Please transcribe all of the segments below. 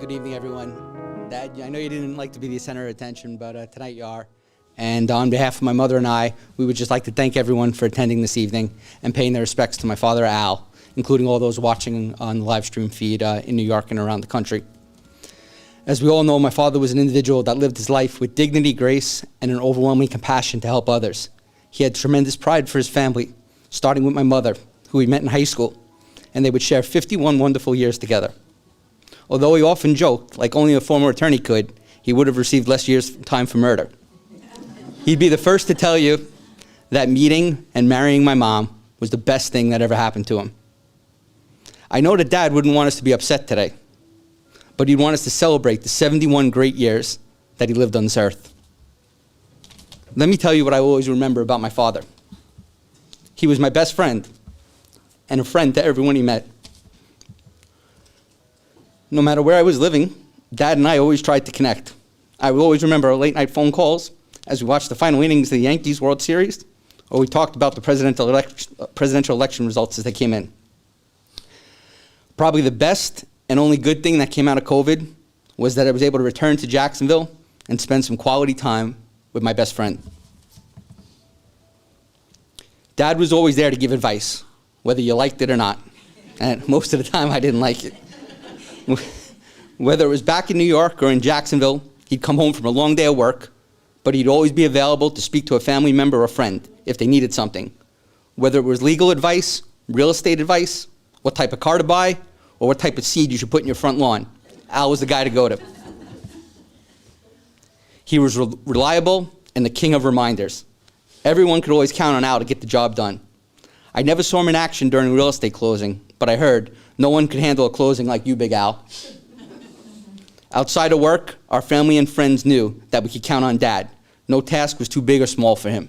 Good evening, everyone. Dad, I know you didn't like to be the center of attention, but tonight you are. And on behalf of my mother and I, we would just like to thank everyone for attending this evening and paying their respects to my father, Al, including all those watching on the live stream feed in New York and around the country. As we all know, my father was an individual that lived his life with dignity, grace, and an overwhelming compassion to help others. He had tremendous pride for his family, starting with my mother, who he met in high school, and they would share 51 wonderful years together. Although he often joked, like only a former attorney could, he would have received less years time for murder. He'd be the first to tell you that meeting and marrying my mom was the best thing that ever happened to him. I know that Dad wouldn't want us to be upset today, but he'd want us to celebrate the 71 great years that he lived on this earth. Let me tell you what I always remember about my father. He was my best friend and a friend to everyone he met. No matter where I was living, Dad and I always tried to connect. I will always remember our late night phone calls as we watched the final innings of the Yankees World Series, or we talked about the presidential election results as they came in. Probably the best and only good thing that came out of COVID was that I was able to return to Jacksonville and spend some quality time with my best friend. Dad was always there to give advice, whether you liked it or not. And most of the time I didn't like it. Whether it was back in New York or in Jacksonville, he'd come home from a long day of work, but he'd always be available to speak to a family member or friend if they needed something. Whether it was legal advice, real estate advice, what type of car to buy, or what type of seed you should put in your front lawn, Al was the guy to go to. He was reliable and the king of reminders. Everyone could always count on Al to get the job done. I never saw him in action during a real estate closing, but I heard, no one could handle a closing like you, Big Al. Outside of work, our family and friends knew that we could count on Dad. No task was too big or small for him.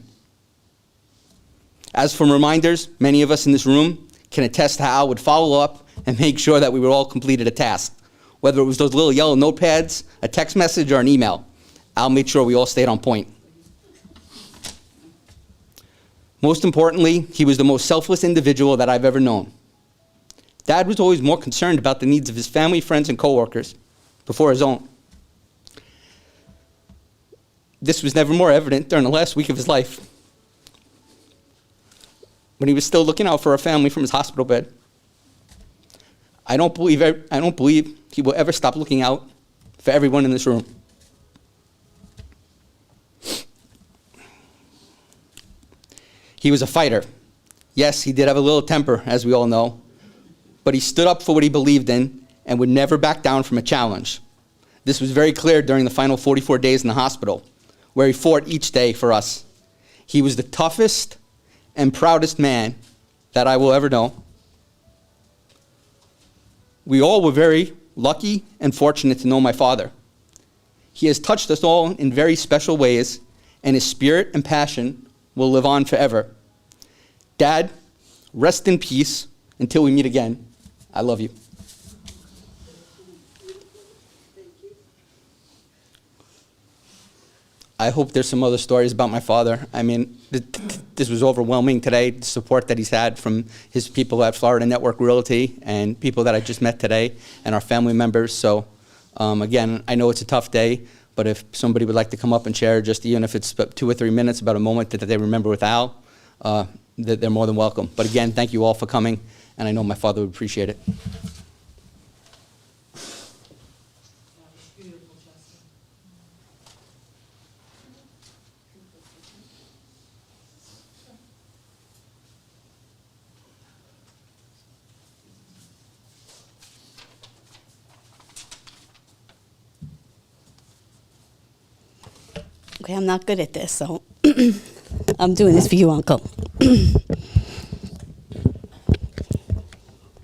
As for reminders, many of us in this room can attest how Al would follow up and make sure that we were all completed a task. Whether it was those little yellow notepads, a text message, or an email, Al made sure we all stayed on point. Most importantly, he was the most selfless individual that I've ever known. Dad was always more concerned about the needs of his family, friends, and coworkers before his own. This was never more evident during the last week of his life, when he was still looking out for our family from his hospital bed. I don't believe he will ever stop looking out for everyone in this room. He was a fighter. Yes, he did have a little temper, as we all know, but he stood up for what he believed in and would never back down from a challenge. This was very clear during the final 44 days in the hospital, where he fought each day for us. He was the toughest and proudest man that I will ever know. We all were very lucky and fortunate to know my father. He has touched us all in very special ways, and his spirit and passion will live on forever. Dad, rest in peace until we meet again. I love you. I hope there's some other stories about my father. I mean, this was overwhelming today, the support that he's had from his people at Florida Network Realty and people that I just met today and our family members. So again, I know it's a tough day, but if somebody would like to come up and share, just even if it's 2 or 3 minutes about a moment that they remember with Al, that they're more than welcome. But again, thank you all for coming, and I know my father would appreciate it. Okay, I'm not good at this, so I'm doing this for you, Uncle.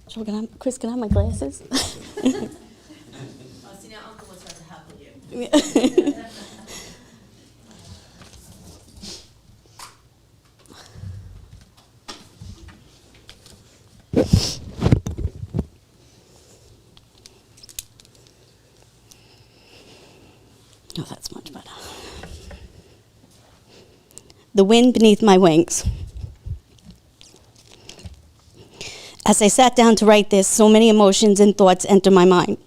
So Chris, can I have my glasses? See, now Uncle will start to heckle you. Oh, that's much better. The wind beneath my wings. As I sat down to write this, so many emotions and thoughts enter my mind.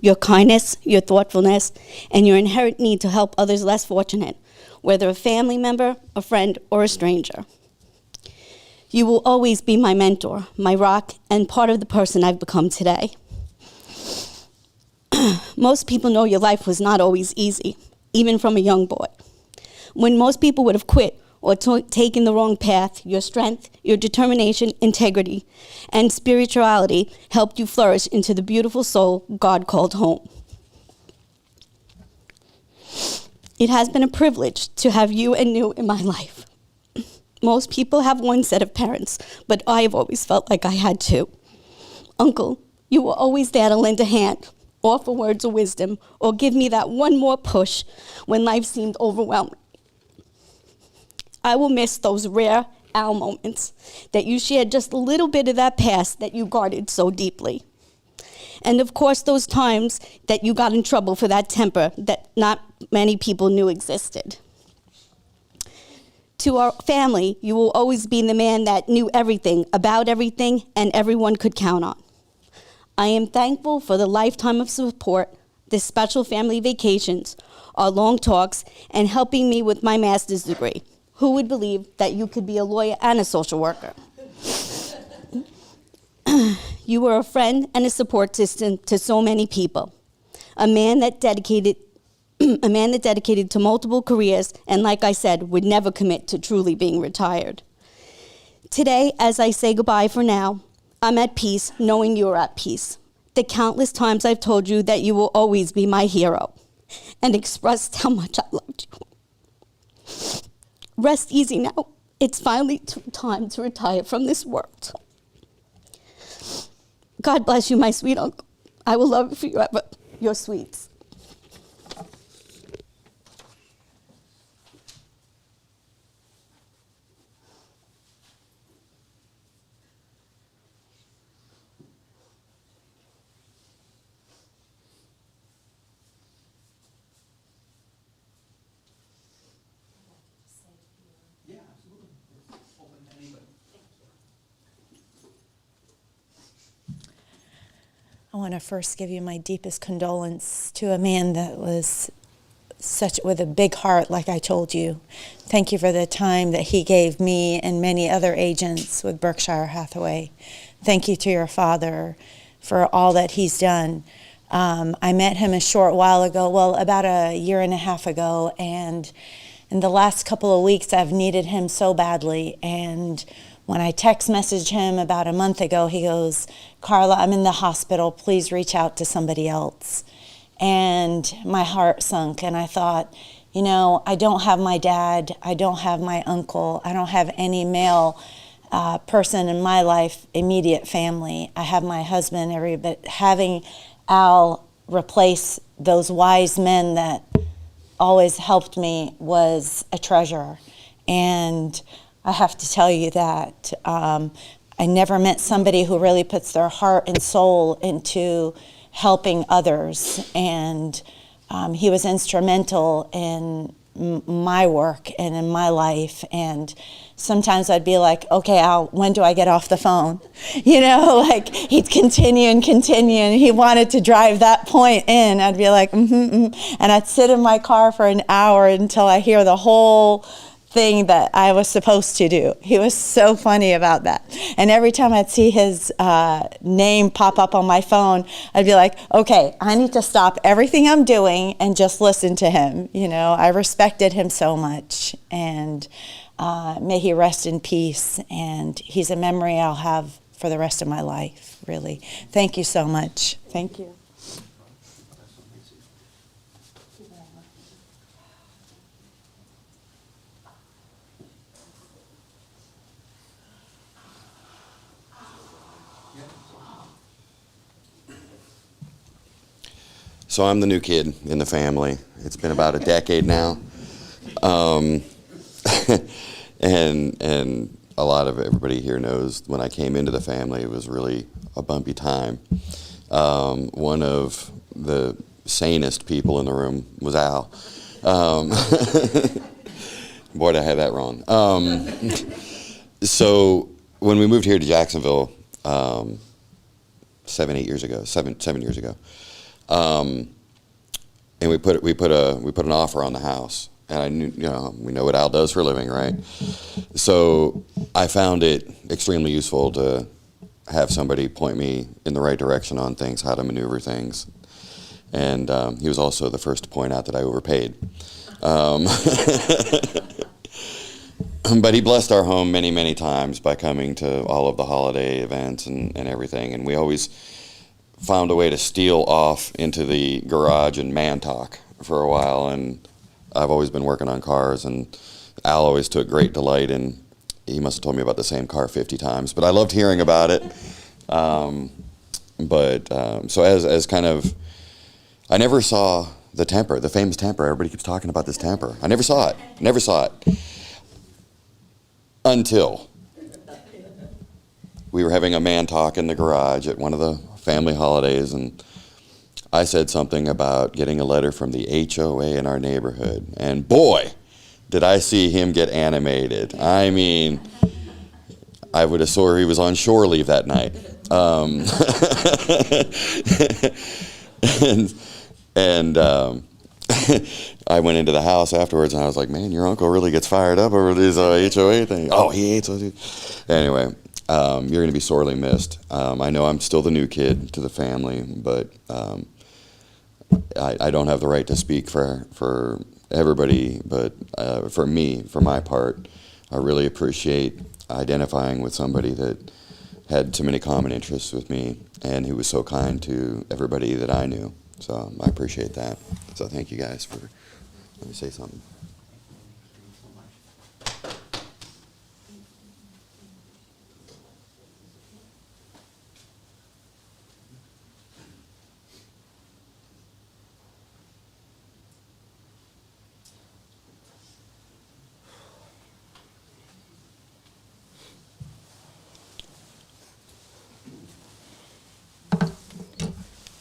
your kindness, your thoughtfulness, and your inherent need to help others less fortunate, whether a family member, a friend, or a stranger. You will always be my mentor, my rock, and part of the person I've become today. Most people know your life was not always easy, even from a young boy. When most people would have quit or taken the wrong path, your strength, your determination, integrity, and spirituality helped you flourish into the beautiful soul God called home. It has been a privilege to have you and you in my life. Most people have one set of parents, but I have always felt like I had two. Uncle, you were always there to lend a hand, offer words of wisdom, or give me that one more push when life seemed overwhelming. I will miss those rare Al moments that you shared just a little bit of that past that you guarded so deeply. And of course, those times that you got in trouble for that temper that not many people knew existed. To our family, you will always be the man that knew everything about everything and everyone could count on. I am thankful for the lifetime of support, the special family vacations, our long talks, and helping me with my master's degree. Who would believe that you could be a lawyer and a social worker? You were a friend and a support system to so many people. A man that dedicated to multiple careers, and like I said, would never commit to truly being retired. Today, as I say goodbye for now, I'm at peace knowing you're at peace. The countless times I've told you that you will always be my hero and expressed how much I loved you. Rest easy now. It's finally time to retire from this world. God bless you, my sweet uncle. I will love you forever. Your sweets. I want to first give you my deepest condolence to a man that was with a big heart, like I told you. Thank you for the time that he gave me and many other agents with Berkshire Hathaway. Thank you to your father for all that he's done. I met him a short while ago, well, about a year and a half ago, and in the last couple of weeks I've needed him so badly. And when I text messaged him about a month ago, he goes, "Carla, I'm in the hospital. Please reach out to somebody else." And my heart sunk, and I thought, you know, I don't have my dad, I don't have my uncle, I don't have any male person in my life, immediate family. I have my husband, but having Al replace those wise men that always helped me was a treasure. And I have to tell you that I never met somebody who really puts their heart and soul into helping others. And he was instrumental in my work and in my life. And sometimes I'd be like, "Okay, Al, when do I get off the phone?" You know, like he'd continue, and he wanted to drive that point in. I'd be like, and I'd sit in my car for an hour until I hear the whole thing that I was supposed to do. He was so funny about that. And every time I'd see his name pop up on my phone, I'd be like, okay, I need to stop everything I'm doing and just listen to him. You know, I respected him so much, and may he rest in peace. And he's a memory I'll have for the rest of my life, really. Thank you so much. Thank you. So I'm the new kid in the family. It's been about a decade now. And a lot of everybody here knows when I came into the family, it was really a bumpy time. One of the sanest people in the room was Al. Boy, did I have that wrong. So when we moved here to Jacksonville 7 years ago, And we put an offer on the house. And I knew, we know what Al does for a living, right? So I found it extremely useful to have somebody point me in the right direction on things, how to maneuver things. And he was also the first to point out that I overpaid. But he blessed our home many, many times by coming to all of the holiday events and everything. And we always found a way to steal off into the garage and man talk for a while. And I've always been working on cars, and Al always took great delight in. He must have told me about the same car 50 times, but I loved hearing about it. So as kind of, I never saw the temper, the famous temper. Everybody keeps talking about this temper. I never saw it. Until we were having a man talk in the garage at one of the family holidays, and I said something about getting a letter from the HOA in our neighborhood, and boy, did I see him get animated. I mean, I would have swore he was on shore leave that night. I went into the house afterwards, and I was like, man, your uncle really gets fired up over these HOA things. Oh, he hates those. Anyway, you're going to be sorely missed. I know I'm still the new kid to the family, but I don't have the right to speak for everybody, but for me, for my part, I really appreciate identifying with somebody that had so many common interests with me and who was so kind to everybody that I knew. So I appreciate that. So thank you guys for, let me say something.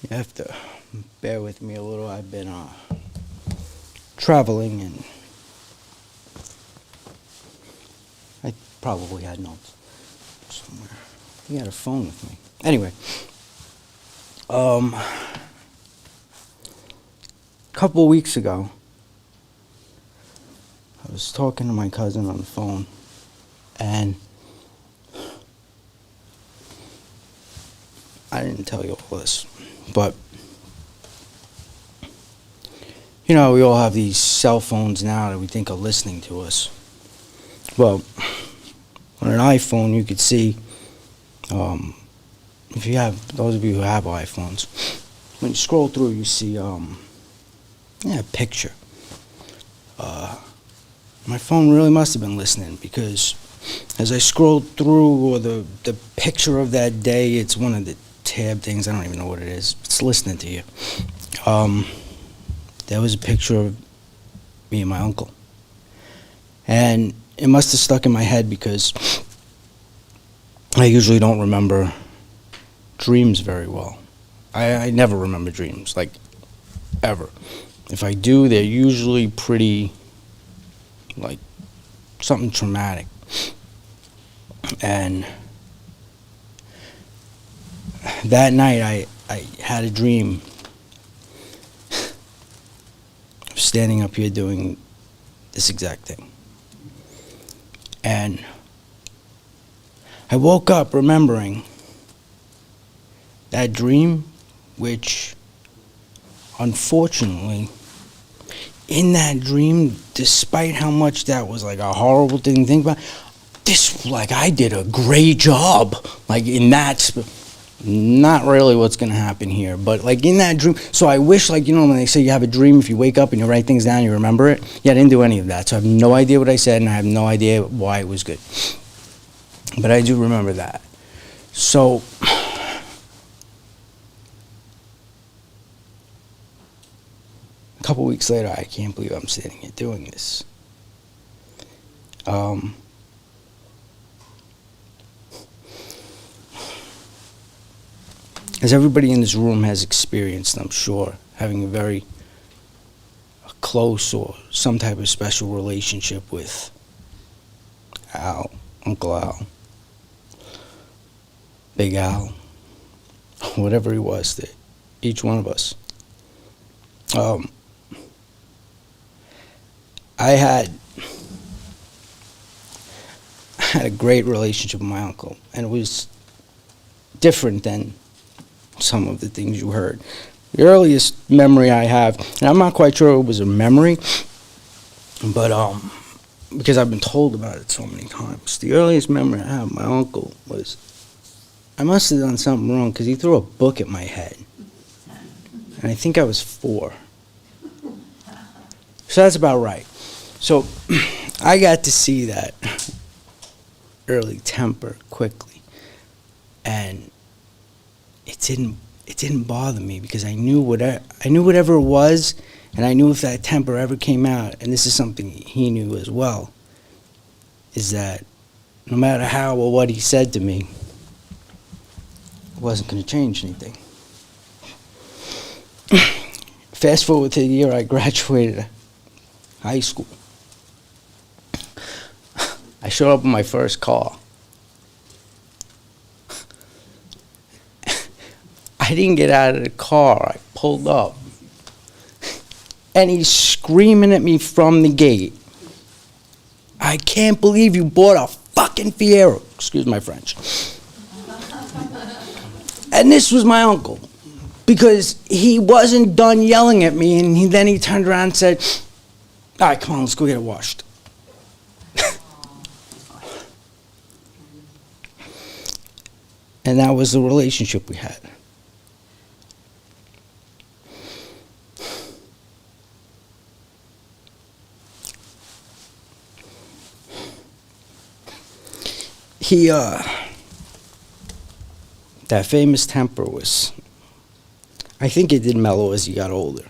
You have to bear with me a little. I've been traveling, and I probably had notes somewhere. He had a phone with me. Anyway, a couple of weeks ago, I was talking to my cousin on the phone, and I didn't tell you all this, but we all have these cell phones now that we think are listening to us. Well, on an iPhone, you could see, if you have, those of you who have iPhones, when you scroll through, you see, a picture. My phone really must have been listening, because as I scrolled through, or the picture of that day, it's one of the tab things, I don't even know what it is. It's listening to you. There was a picture of me and my uncle. And it must have stuck in my head because I usually don't remember dreams very well. I never remember dreams, like, ever. If I do, they're usually pretty, like, something traumatic. And that night, I had a dream of standing up here doing this exact thing. And I woke up remembering that dream, which, unfortunately, in that dream, despite how much that was like a horrible thing to think about, I did a great job, like, in that. Not really what's going to happen here, but like in that dream. So I wish, like, when they say you have a dream, if you wake up and you write things down, you remember it. Yeah, I didn't do any of that. So I have no idea what I said, and I have no idea why it was good. But I do remember that. So a couple weeks later, I can't believe I'm sitting here doing this. As everybody in this room has experienced, I'm sure, having a very close or some type of special relationship with Al, Uncle Al, Big Al, whatever he was, that each one of us I had a great relationship with my uncle, and it was different than some of the things you heard. The earliest memory I have, and I'm not quite sure it was a memory, but because I've been told about it so many times. The earliest memory I have of my uncle was, I must have done something wrong because he threw a book at my head. And I think I was 4. So that's about right. So I got to see that early temper quickly. And it didn't bother me because I knew whatever it was, and I knew if that temper ever came out, and this is something he knew as well, is that no matter how or what he said to me, it wasn't going to change anything. Fast forward to the year I graduated high school. I showed up in my first car. I didn't get out of the car. I pulled up. And he's screaming at me from the gate. I can't believe you bought a fucking Fiero. Excuse my French. And this was my uncle. Because he wasn't done yelling at me, and then he turned around and said, all right, come on, let's go get it washed. And that was the relationship we had. That famous temper was, I think it did mellow as he got older,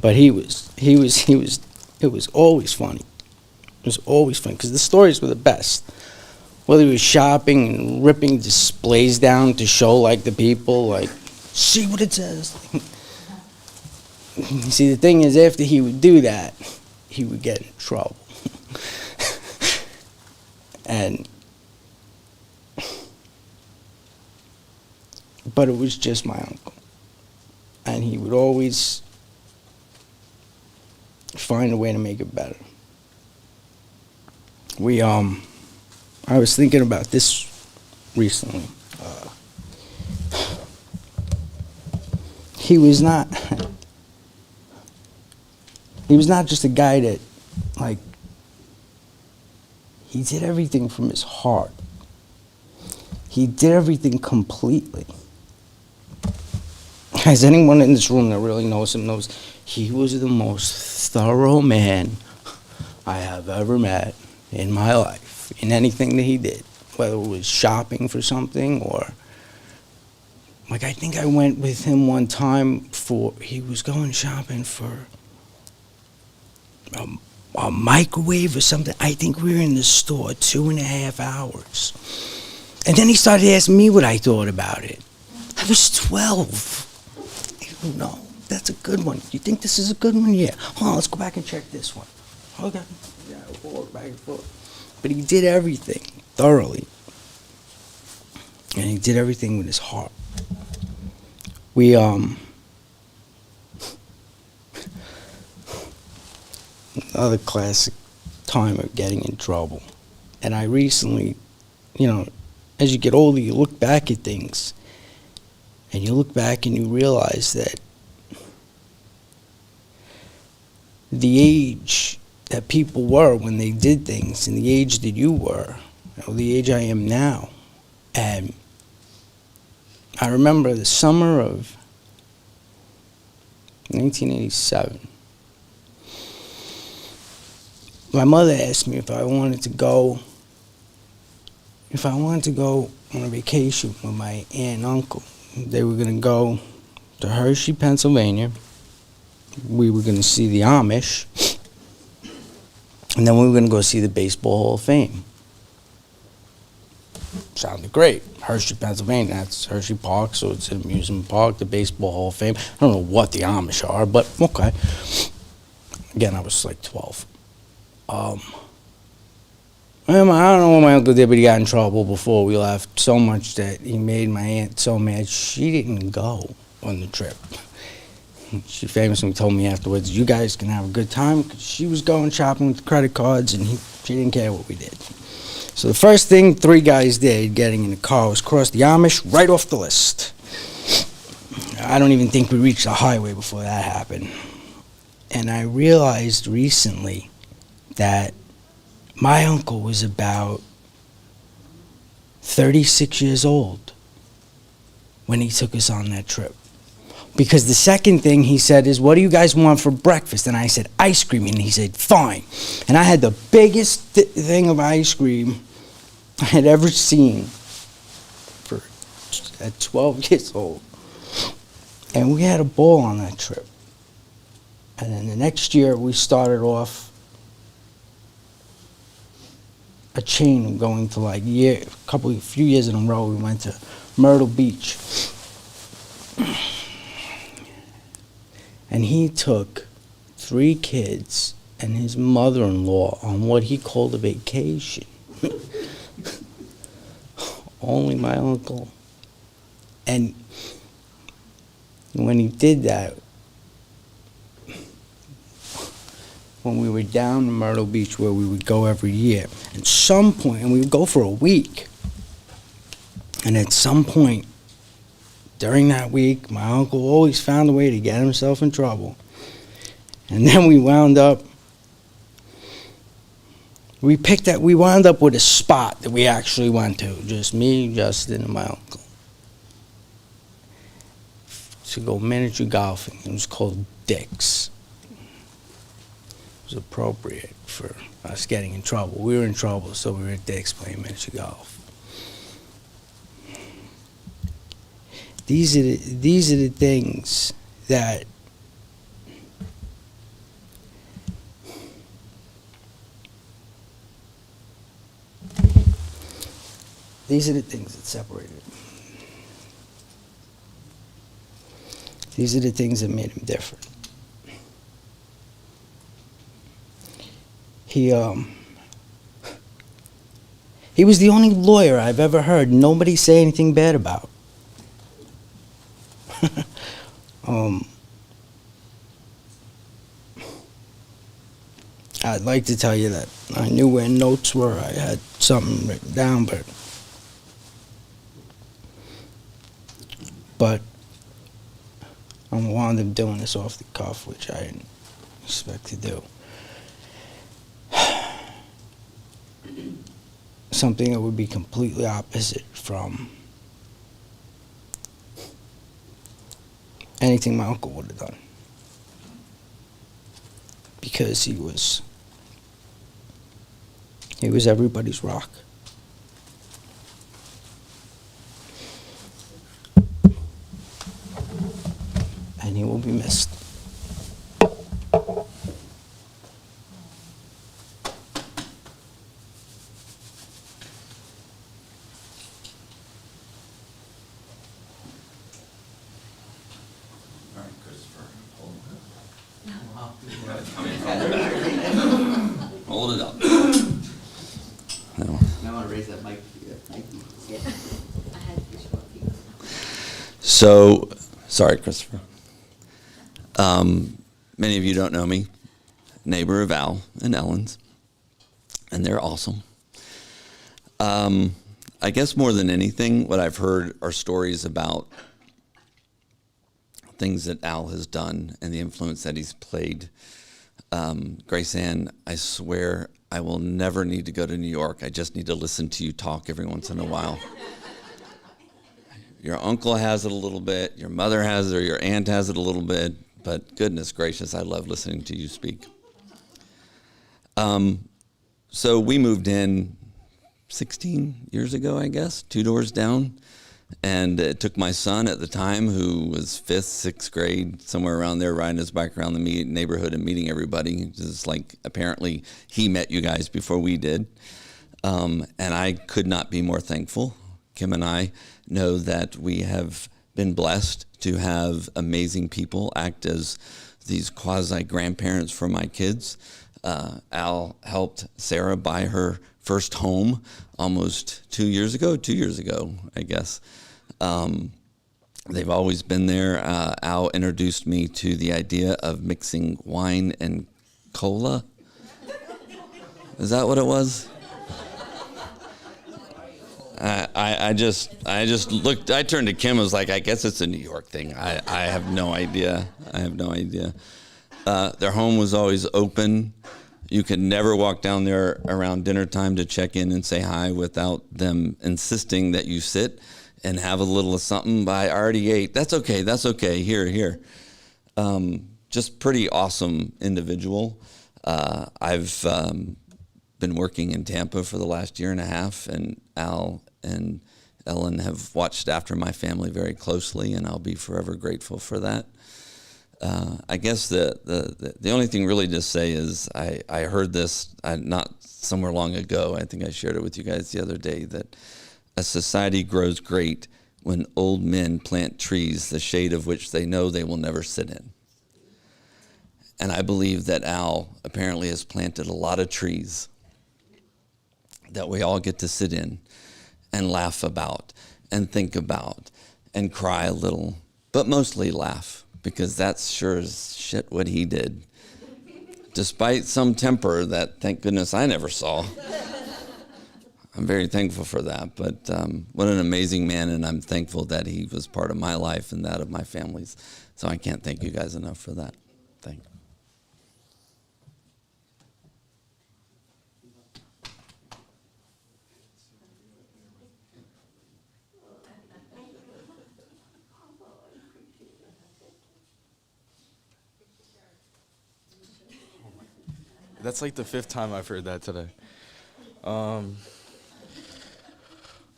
but it was always funny. It was always funny, because the stories were the best. Whether he was shopping and ripping displays down to show, like, the people, like, see what it says. See, the thing is, after he would do that, he would get in trouble. But it was just my uncle. And he would always find a way to make it better. I was thinking about this recently. He was not just a guy that, like, he did everything from his heart. He did everything completely. As anyone in this room that really knows him knows, he was the most thorough man I have ever met in my life, in anything that he did, whether it was shopping for something or, like, I think I went with him one time he was going shopping for a microwave or something. I think we were in the store 2.5 hours. And then he started asking me what I thought about it. I was 12. I don't know. That's a good one. You think this is a good one? Yeah. Hold on, let's go back and check this one. Okay. Yeah, we'll walk back and forth. But he did everything thoroughly. And he did everything with his heart. Another classic time of getting in trouble. And I recently, as you get older, you look back at things. And you look back and you realize that the age that people were when they did things and the age that you were, the age I am now. And I remember the summer of 1987. My mother asked me if I wanted to go on a vacation with my aunt and uncle. They were going to go to Hershey, Pennsylvania. We were going to see the Amish. And then we were going to go see the Baseball Hall of Fame. Sounded great. Hershey, Pennsylvania, that's Hershey Park, so it's an amusement park, the Baseball Hall of Fame. I don't know what the Amish are, but okay. Again, I was like 12. I don't know what my uncle did, but he got in trouble before we left so much that he made my aunt so mad she didn't go on the trip. She famously told me afterwards, "You guys can have a good time," because she was going shopping with credit cards, and she didn't care what we did. So the first thing 3 guys did getting in the car was cross the Amish right off the list. I don't even think we reached the highway before that happened. And I realized recently that my uncle was about 36 years old when he took us on that trip. Because the second thing he said is, "What do you guys want for breakfast?" And I said, "Ice cream." And he said, "Fine." And I had the biggest thing of ice cream I had ever seen at 12 years old. And we had a ball on that trip. And then the next year, we started off a chain of going to like a few years in a row. We went to Myrtle Beach. And he took 3 kids and his mother-in-law on what he called a vacation. Only my uncle. And when he did that, when we were down in Myrtle Beach, where we would go every year, at some point, and we would go for a week, and at some point during that week, my uncle always found a way to get himself in trouble. And then we wound up with a spot that we actually went to, just me, Justin, and my uncle, to go miniature golfing. It was called Dick's. It was appropriate for us getting in trouble. We were in trouble, so we were at Dick's playing miniature golf. These are the things that separated him. These are the things that made him different. He was the only lawyer I've ever heard nobody say anything bad about. I'd like to tell you that I knew where notes were. I had something written down, but I wound up doing this off the cuff, which I didn't expect to do. Something that would be completely opposite from anything my uncle would have done. Because he was everybody's rock. And he will be missed. Hold it up. I want to raise that mic. Yeah. I had to be short people. So, sorry, Christopher. Many of you don't know me. Neighbor of Al and Ellen's, and they're awesome. I guess more than anything, what I've heard are stories about things that Al has done and the influence that he's played. Grace Ann, I swear I will never need to go to New York. I just need to listen to you talk every once in a while. Your uncle has it a little bit, your mother has it, or your aunt has it a little bit, but goodness gracious, I love listening to you speak. So we moved in 16 years ago, I guess, 2 doors down. And it took my son at the time, who was 5th, 6th grade, somewhere around there, riding his bike around the neighborhood and meeting everybody. Just like, apparently he met you guys before we did. And I could not be more thankful. Kim and I know that we have been blessed to have amazing people act as these quasi-grandparents for my kids. Al helped Sarah buy her first home almost 2 years ago, I guess. They've always been there. Al introduced me to the idea of mixing wine and cola. Is that what it was? I just looked. I turned to Kim and was like, I guess it's a New York thing. I have no idea. Their home was always open. You could never walk down there around dinner time to check in and say hi without them insisting that you sit and have a little of something. I already ate. That's okay. Here. Just pretty awesome individual. I've been working in Tampa for the last year and a half, and Al and Ellen have watched after my family very closely, and I'll be forever grateful for that. I guess the only thing really to say is I heard this not somewhere long ago. I think I shared it with you guys the other day, that a society grows great when old men plant trees, the shade of which they know they will never sit in. And I believe that Al apparently has planted a lot of trees that we all get to sit in and laugh about and think about and cry a little, but mostly laugh, because that's sure as shit what he did. Despite some temper that, thank goodness, I never saw. I'm very thankful for that, but what an amazing man, and I'm thankful that he was part of my life and that of my family's. So I can't thank you guys enough for that. Thank you. That's like the 5th time I've heard that today.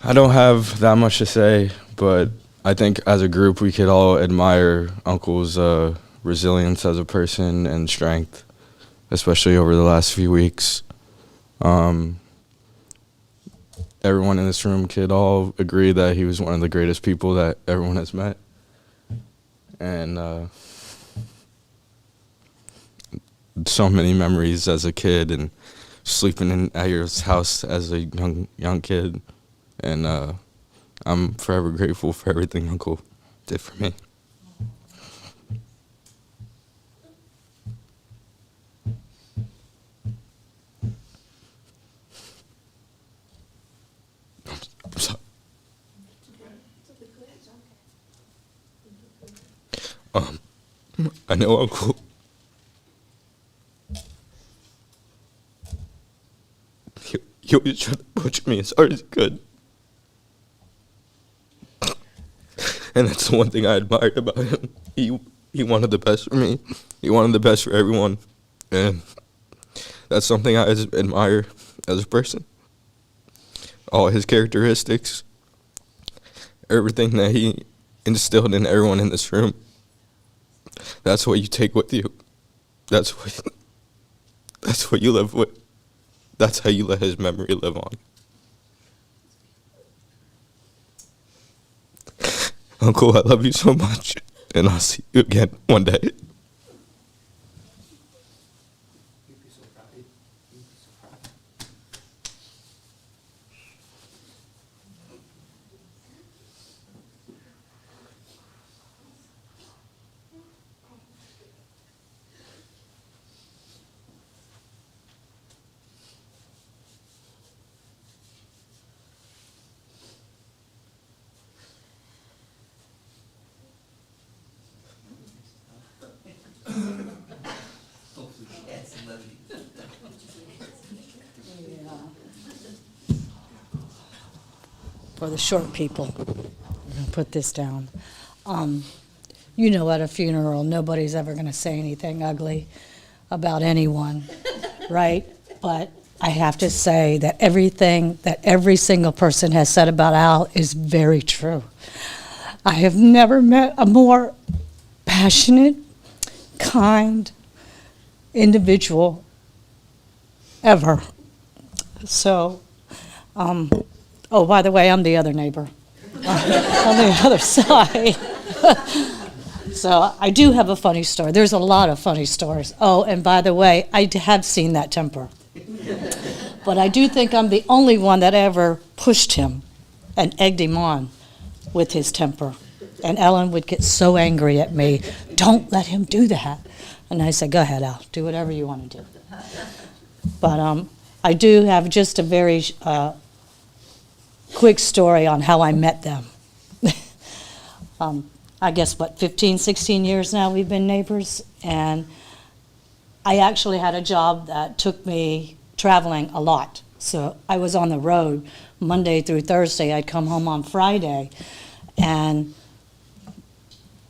I don't have that much to say, but I think as a group we could all admire Uncle's resilience as a person and strength, especially over the last few weeks. Everyone in this room could all agree that he was one of the greatest people that everyone has met. And so many memories as a kid and sleeping at your house as a young kid. And I'm forever grateful for everything Uncle did for me. I'm sorry. I know Uncle. He always tried to push me as hard as he could. And that's the one thing I admired about him. He wanted the best for me. He wanted the best for everyone. And that's something I admire as a person. All his characteristics, everything that he instilled in everyone in this room, that's what you take with you. That's what you live with. That's how you let his memory live on. Uncle, I love you so much, and I'll see you again one day. For the short people, I'm going to put this down. You know, at a funeral, nobody's ever going to say anything ugly about anyone, right? But I have to say that everything that every single person has said about Al is very true. I have never met a more passionate, kind individual ever. So, oh, by the way, I'm the other neighbor on the other side. So I do have a funny story. There's a lot of funny stories. Oh, and by the way, I have seen that temper. But I do think I'm the only one that ever pushed him and egged him on with his temper. And Ellen would get so angry at me, don't let him do that. And I said, go ahead, Al, do whatever you want to do. But I do have just a very quick story on how I met them. I guess, 15, 16 years now we've been neighbors, and I actually had a job that took me traveling a lot. So I was on the road Monday through Thursday. I'd come home on Friday, and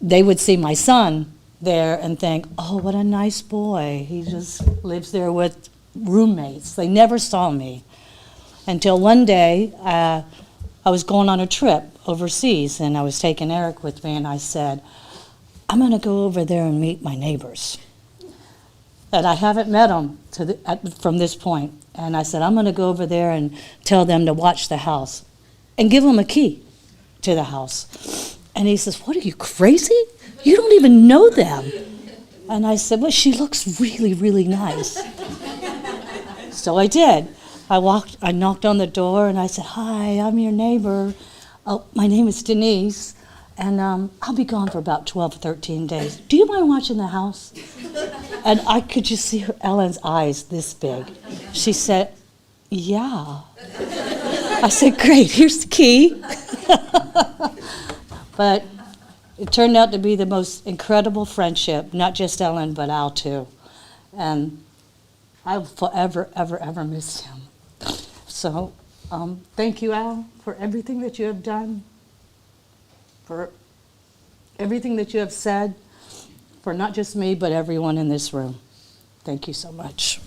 they would see my son there and think, oh, what a nice boy. He just lives there with roommates. They never saw me until one day I was going on a trip overseas, and I was taking Eric with me, and I said, I'm going to go over there and meet my neighbors. And I haven't met them from this point. And I said, I'm going to go over there and tell them to watch the house and give them a key to the house. And he says, what, are you crazy? You don't even know them. And I said, well, she looks really, really nice. So I did. I knocked on the door, and I said, hi, I'm your neighbor. Oh, my name is Denise, and I'll be gone for about 12 or 13 days. Do you mind watching the house? And I could just see Ellen's eyes this big. She said, yeah. I said, great, here's the key. But it turned out to be the most incredible friendship, not just Ellen, but Al too. And I'll forever, ever, ever miss him. So thank you, Al, for everything that you have done, for everything that you have said, for not just me, but everyone in this room. Thank you so much.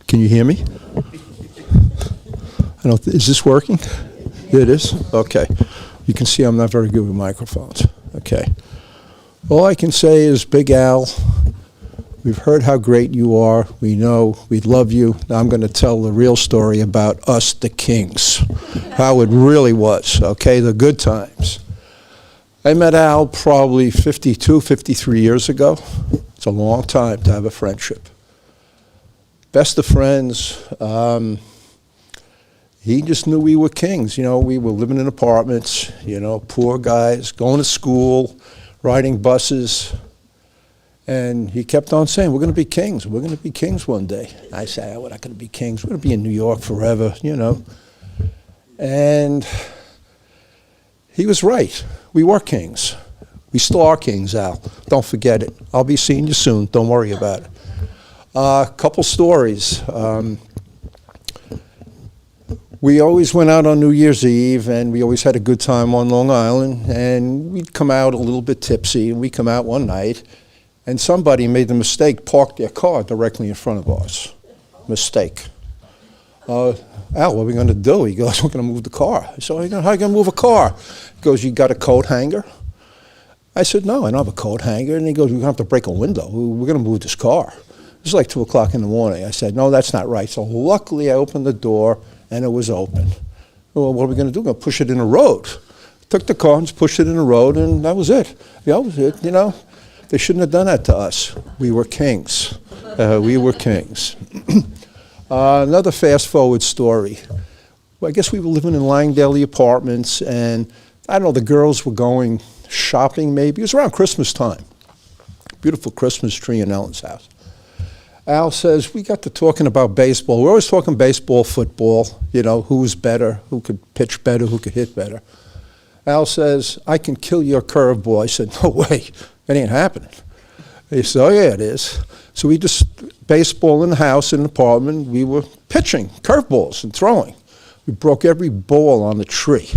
Can you hear me? Is this working? It is? Okay. You can see I'm not very good with microphones. Okay. All I can say is, Big Al, we've heard how great you are. We know. We love you. Now I'm going to tell the real story about us, the Kings, how it really was, okay, the good times. I met Al probably 52, 53 years ago. It's a long time to have a friendship. Best of friends. He just knew we were kings. You know, we were living in apartments, you know, poor guys, going to school, riding buses. And he kept on saying, we're going to be kings. We're going to be kings one day. I said, we're not going to be kings. We're going to be in New York forever, you know. And he was right. We were kings. We still are kings, Al. Don't forget it. I'll be seeing you soon. Don't worry about it. A couple stories. We always went out on New Year's Eve, and we always had a good time on Long Island, and we'd come out a little bit tipsy, and we come out one night, and somebody made the mistake, parked their car directly in front of ours. Mistake. Al, what are we going to do? He goes, we're going to move the car. I said, how are you going to move a car? He goes, you got a coat hanger? I said, no, I don't have a coat hanger. And he goes, we're going to have to break a window. We're going to move this car. It was like 2 o'clock in the morning. I said, no, that's not right. So luckily I opened the door, and it was open. Well, what are we going to do? We're going to push it in the road. Took the car and just pushed it in the road, and that was it. That was it, you know. They shouldn't have done that to us. We were kings. We were kings. Another fast-forward story. Well, I guess we were living in Langdale Apartments, and I don't know, the girls were going shopping maybe. It was around Christmas time. Beautiful Christmas tree in Ellen's house. Al says, we got to talking about baseball. We're always talking baseball, football, you know, who's better, who could pitch better, who could hit better. Al says, I can kill your curveball. I said, no way, that ain't happening. He said, oh yeah, it is. So we just, baseball in the house, in the apartment, we were pitching curveballs and throwing. We broke every ball on the tree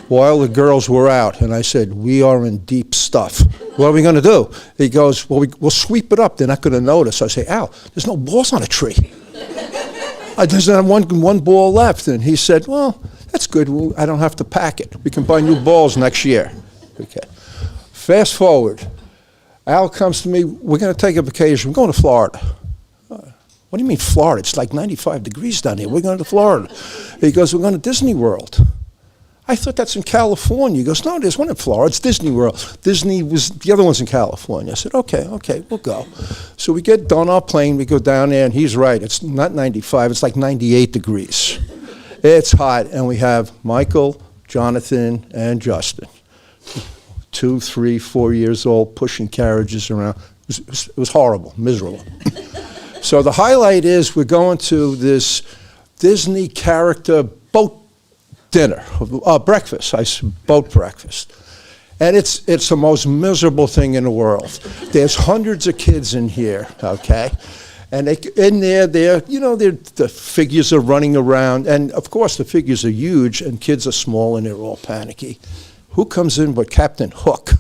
while the girls were out. And I said, we are in deep stuff. What are we going to do? He goes, well, we'll sweep it up. They're not going to notice. I say, Al, there's no balls on a tree. There's not one ball left. And he said, well, that's good. I don't have to pack it. We can buy new balls next year. Okay. Fast forward. Al comes to me, we're going to take a vacation. We're going to Florida. What do you mean Florida? It's like 95 degrees down here. We're going to Florida. He goes, we're going to Disney World. I thought that's in California. He goes, no, there's one in Florida. It's Disney World. Disney was, the other one's in California. I said, okay, we'll go. So we get on our plane, we go down there, and he's right. It's not 95, it's like 98 degrees. It's hot, and we have Michael, Jonathan, and Justin. 2, 3, 4 years old, pushing carriages around. It was horrible, miserable. So the highlight is we're going to this Disney character boat dinner, breakfast, boat breakfast. And it's the most miserable thing in the world. There's hundreds of kids in here, okay? And the figures are running around. And of course, the figures are huge and kids are small and they're all panicky. Who comes in but Captain Hook?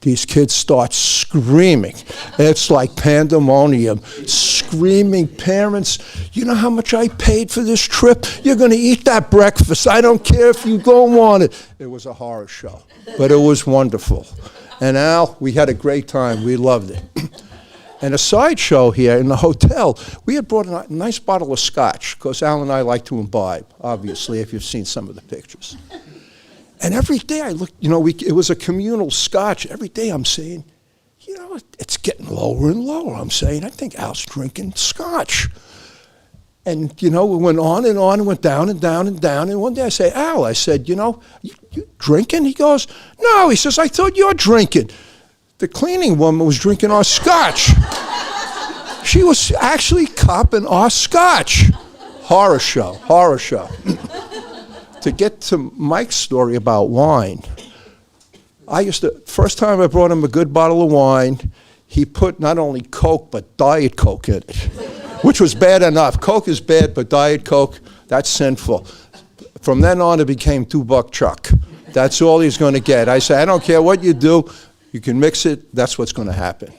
These kids start screaming. It's like pandemonium. Screaming parents, you know how much I paid for this trip? You're going to eat that breakfast. I don't care if you don't want it. It was a horror show, but it was wonderful. And Al, we had a great time. We loved it. And a sideshow here in the hotel, we had brought a nice bottle of scotch, because Al and I like to imbibe, obviously, if you've seen some of the pictures. And every day I looked, it was a communal scotch. Every day I'm saying, it's getting lower and lower. I'm saying, I think Al's drinking scotch. And, we went on and went down and down and down. And one day I say, Al, I said, you drinking? He goes, no. He says, I thought you were drinking. The cleaning woman was drinking our scotch. She was actually copping our scotch. Horror show. To get to Mike's story about wine, first time I brought him a good bottle of wine, he put not only Coke, but Diet Coke in it, which was bad enough. Coke is bad, but Diet Coke, that's sinful. From then on, it became $2 Chuck. That's all he's going to get. I say, I don't care what you do, you can mix it, that's what's going to happen.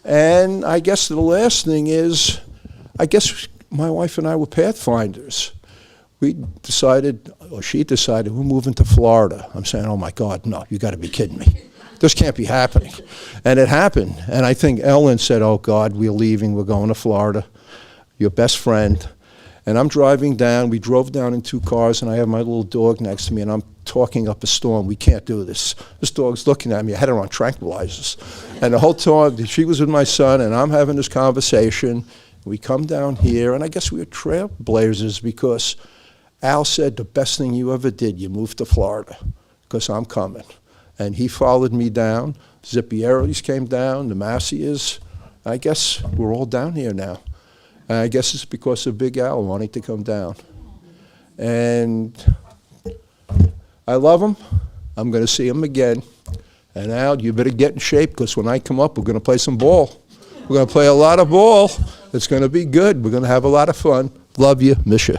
And I guess the last thing is, my wife and I were pathfinders. She decided, we're moving to Florida. I'm saying, oh my God, no, you got to be kidding me. This can't be happening. And it happened. And I think Ellen said, oh God, we're leaving, we're going to Florida. Your best friend. And I'm driving down, we drove down in 2 cars, and I have my little dog next to me, and I'm talking up a storm. We can't do this. This dog's looking at me. I had her on tranquilizers. And the whole time, she was with my son, and I'm having this conversation. We come down here, and I guess we were trailblazers, because Al said, the best thing you ever did, you moved to Florida, because I'm coming. And he followed me down. Zippieros came down, the Massias. I guess we're all down here now. And I guess it's because of Big Al wanting to come down. And I love him. I'm going to see him again. And Al, you better get in shape, because when I come up, we're going to play some ball. We're going to play a lot of ball. It's going to be good. We're going to have a lot of fun. Love you. Miss you.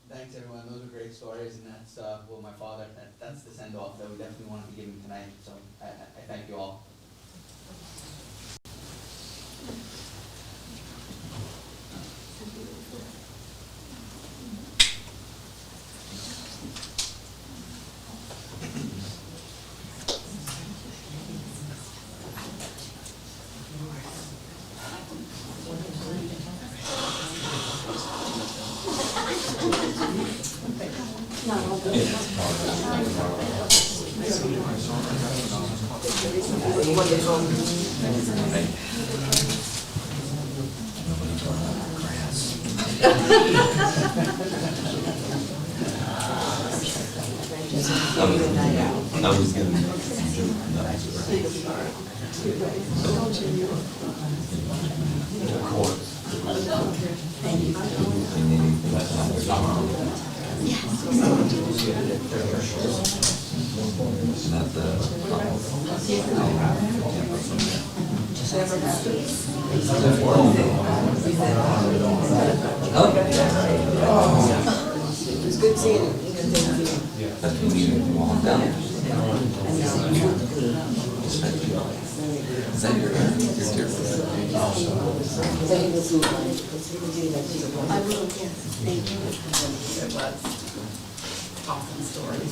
Thanks, everyone. Those are great stories, and that's my father. That's the send-off that we definitely wanted to give him tonight. So I thank you all. I was going to It was good seeing you. that's when you walk down. Awesome stories.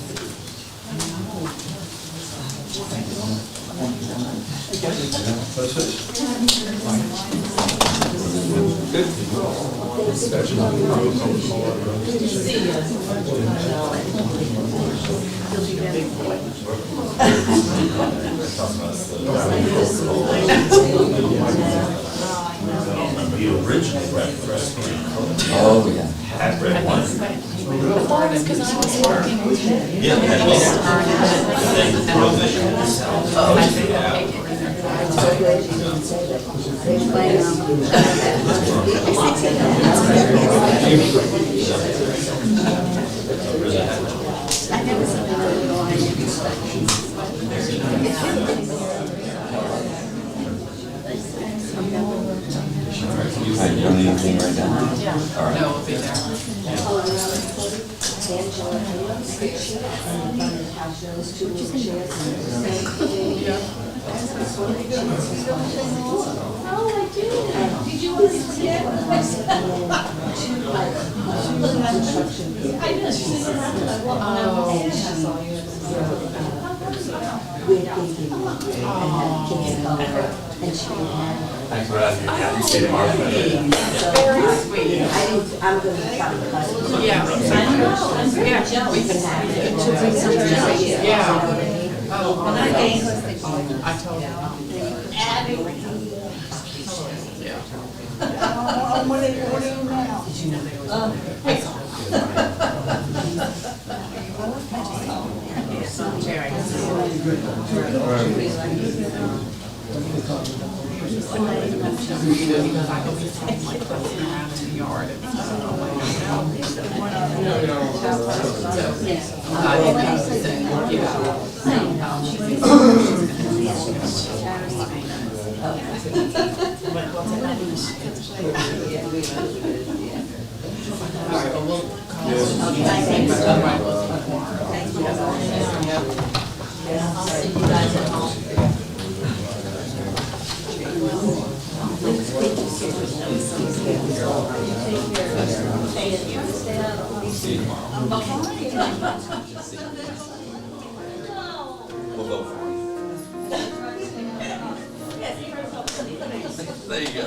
Oh, yeah. Are you doing anything right now? All right. No, we'll be there. Thanks for having me. Yeah, you stayed in March. Very sweet. I'm going to try to cut it. Yeah, yeah, we can have it. Yeah. Oh, I told him. Yeah. What are you now? Did you know they always because I go to take my clothes around in the yard and stuff. So I didn't say, I'll see you guys at home. We'll go for it. There you go.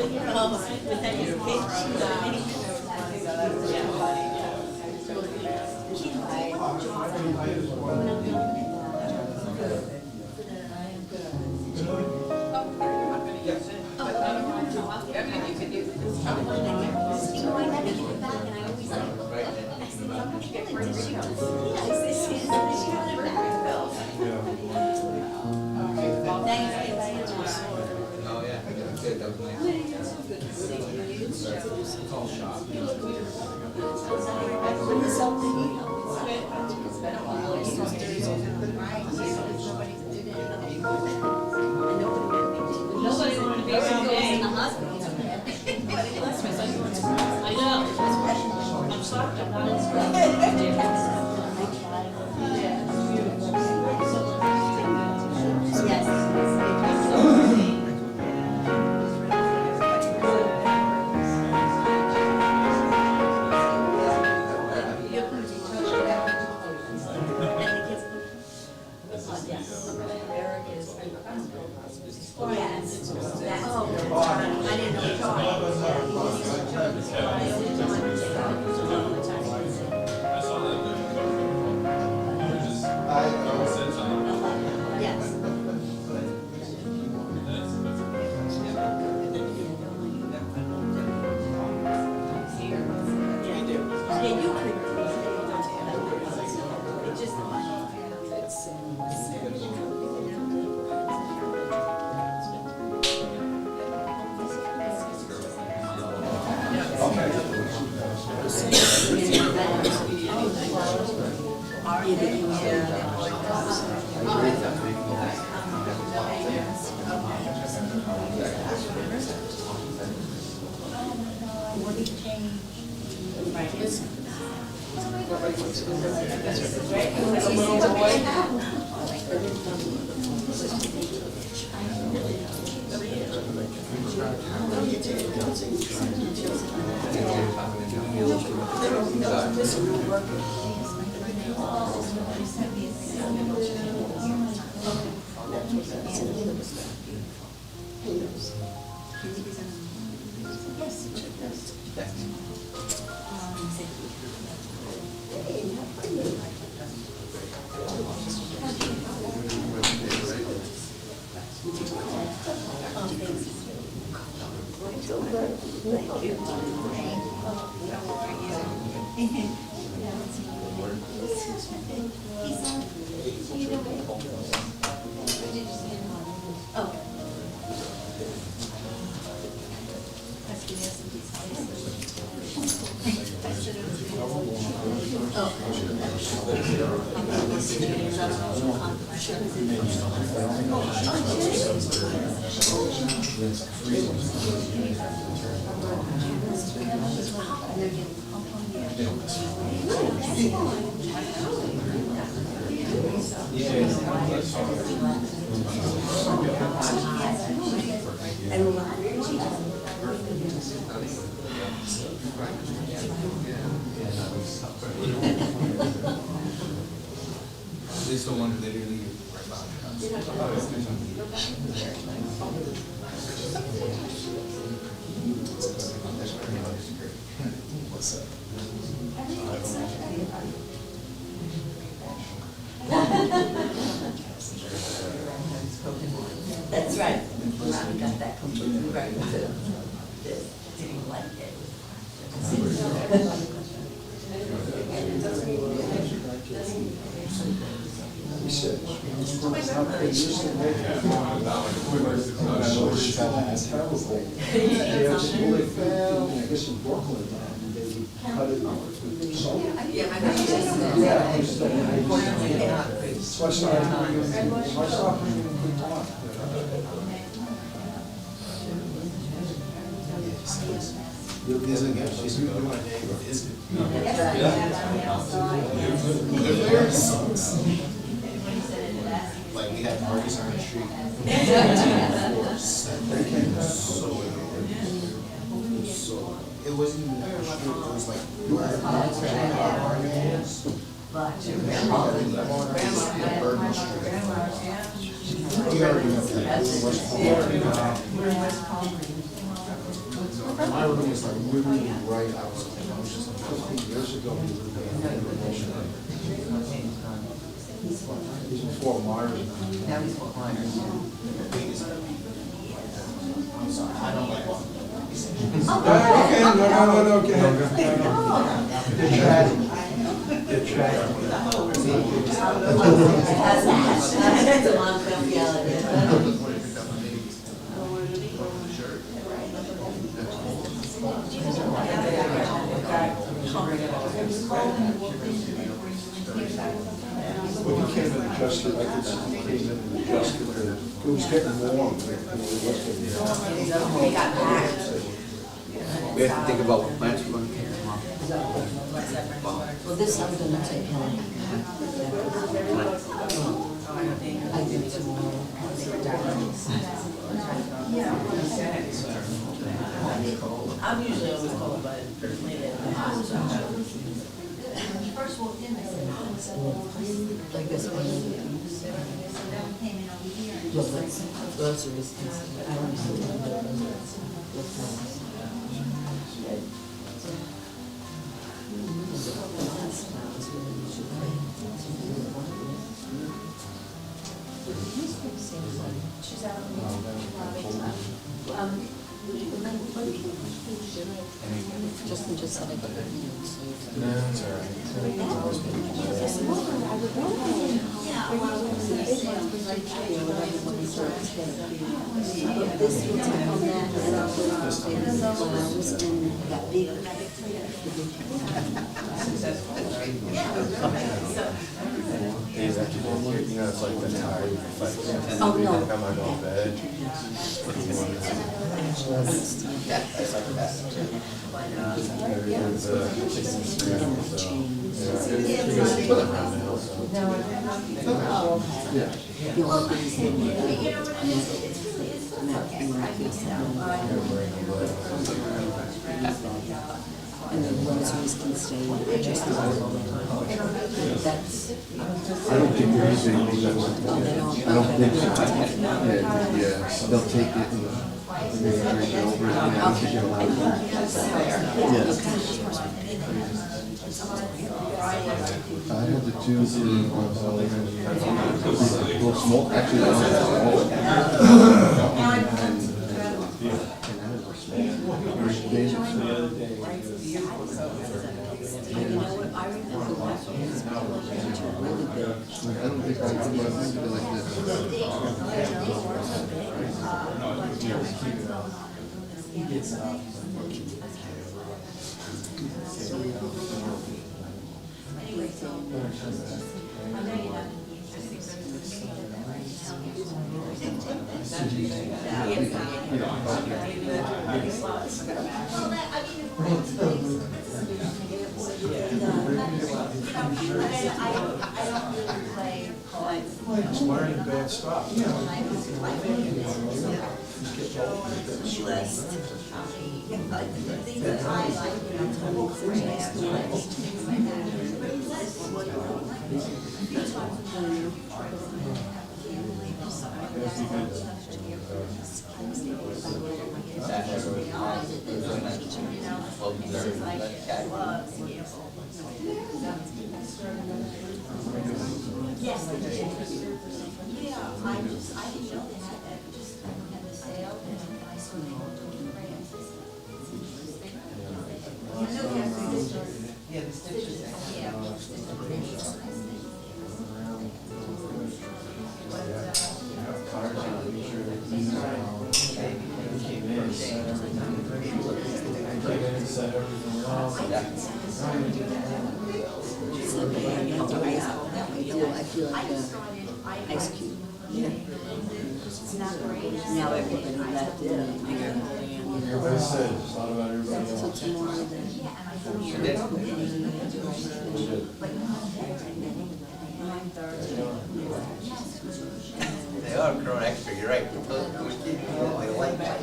Nobody wanted to be around me in the hospital. I know. I'm shocked I'm not as They still wonder they didn't leave right behind What's up? That's right. We got that completely right. Didn't like it. Like we had parties on the street. So it wasn't even a street, it was like you already know that. My room was like really right outside. I was just like 15 years ago. He's in Fort Myers now. Now he's Fort Myers. I'm sorry, I don't like walking. Okay, no, okay. They're tragic. They're tragic. That's a long film reality. When he came in adjusted, I could see he came in and adjusted. It was getting warm. We have to think about what plants we're going to take tomorrow. Well, this I'm gonna take home. I did tomorrow. I'm usually always cold, but maybe hot. First walked in, I said, oh, it's a Like this one. came in over here. And Look, groceries. I don't know. she's out of Justin just said I could. No, it's all This will take on that, and I'll put on flowers and got big. days after this, you know, it's like the tired, like, Oh, no. I'm not going to bed. Everything's fixing the screen, so, yeah, you guys put it around the house, so. And the rosaries can stay just as long. That's. I don't think there is anything that would, I don't think so. Yeah, they'll take it and maybe bring it over and I don't think you're allowed to. Yes. I had the two little small, actually, the ones that are I don't think I can like learning bad stuff. Now everybody left it. Everybody says, it's not about everybody else. They are growing extra, you're right. They like that.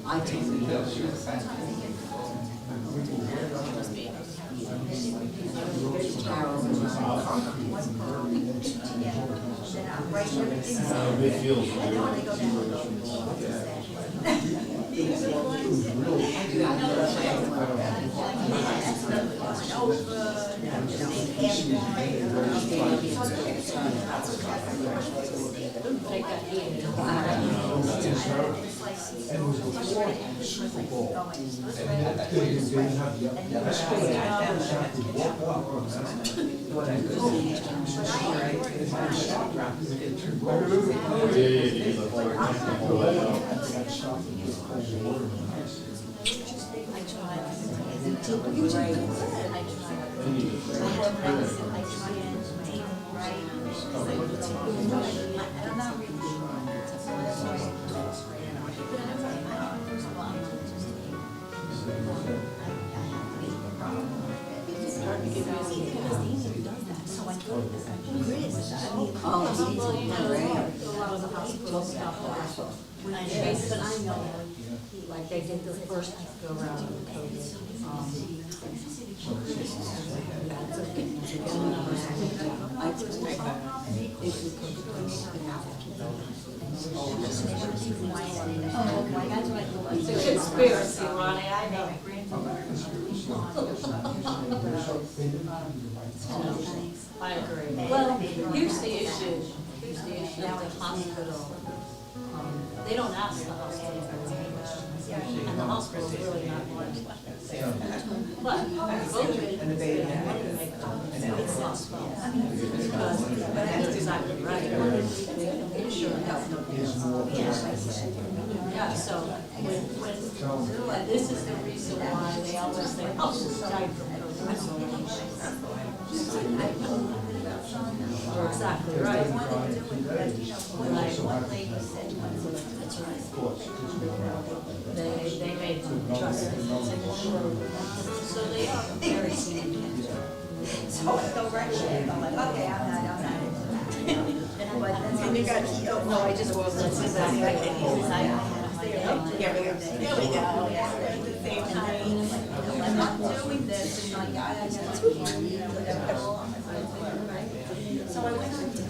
I take It feels like they did the first go around with COVID. Conspiracy, Ronnie, I know. I agree. Well, here's the issue. Here's the issue. The hospital, they don't ask the hospital for money. And the hospital's really not much left. But COVID, and the baby make the hospital. Because that's exactly right. Insurance Yeah, so and this is the reason why they always say, oh, died from You're exactly right. One lady said, that's right. They made them trust it. So they are very senior. So I go right there, I'm like, okay, I'm not into that. But then you got, no, I just was, that's exactly right. Here we go. At the same time, I'm not doing this, and like, I got to, whatever. So I went on to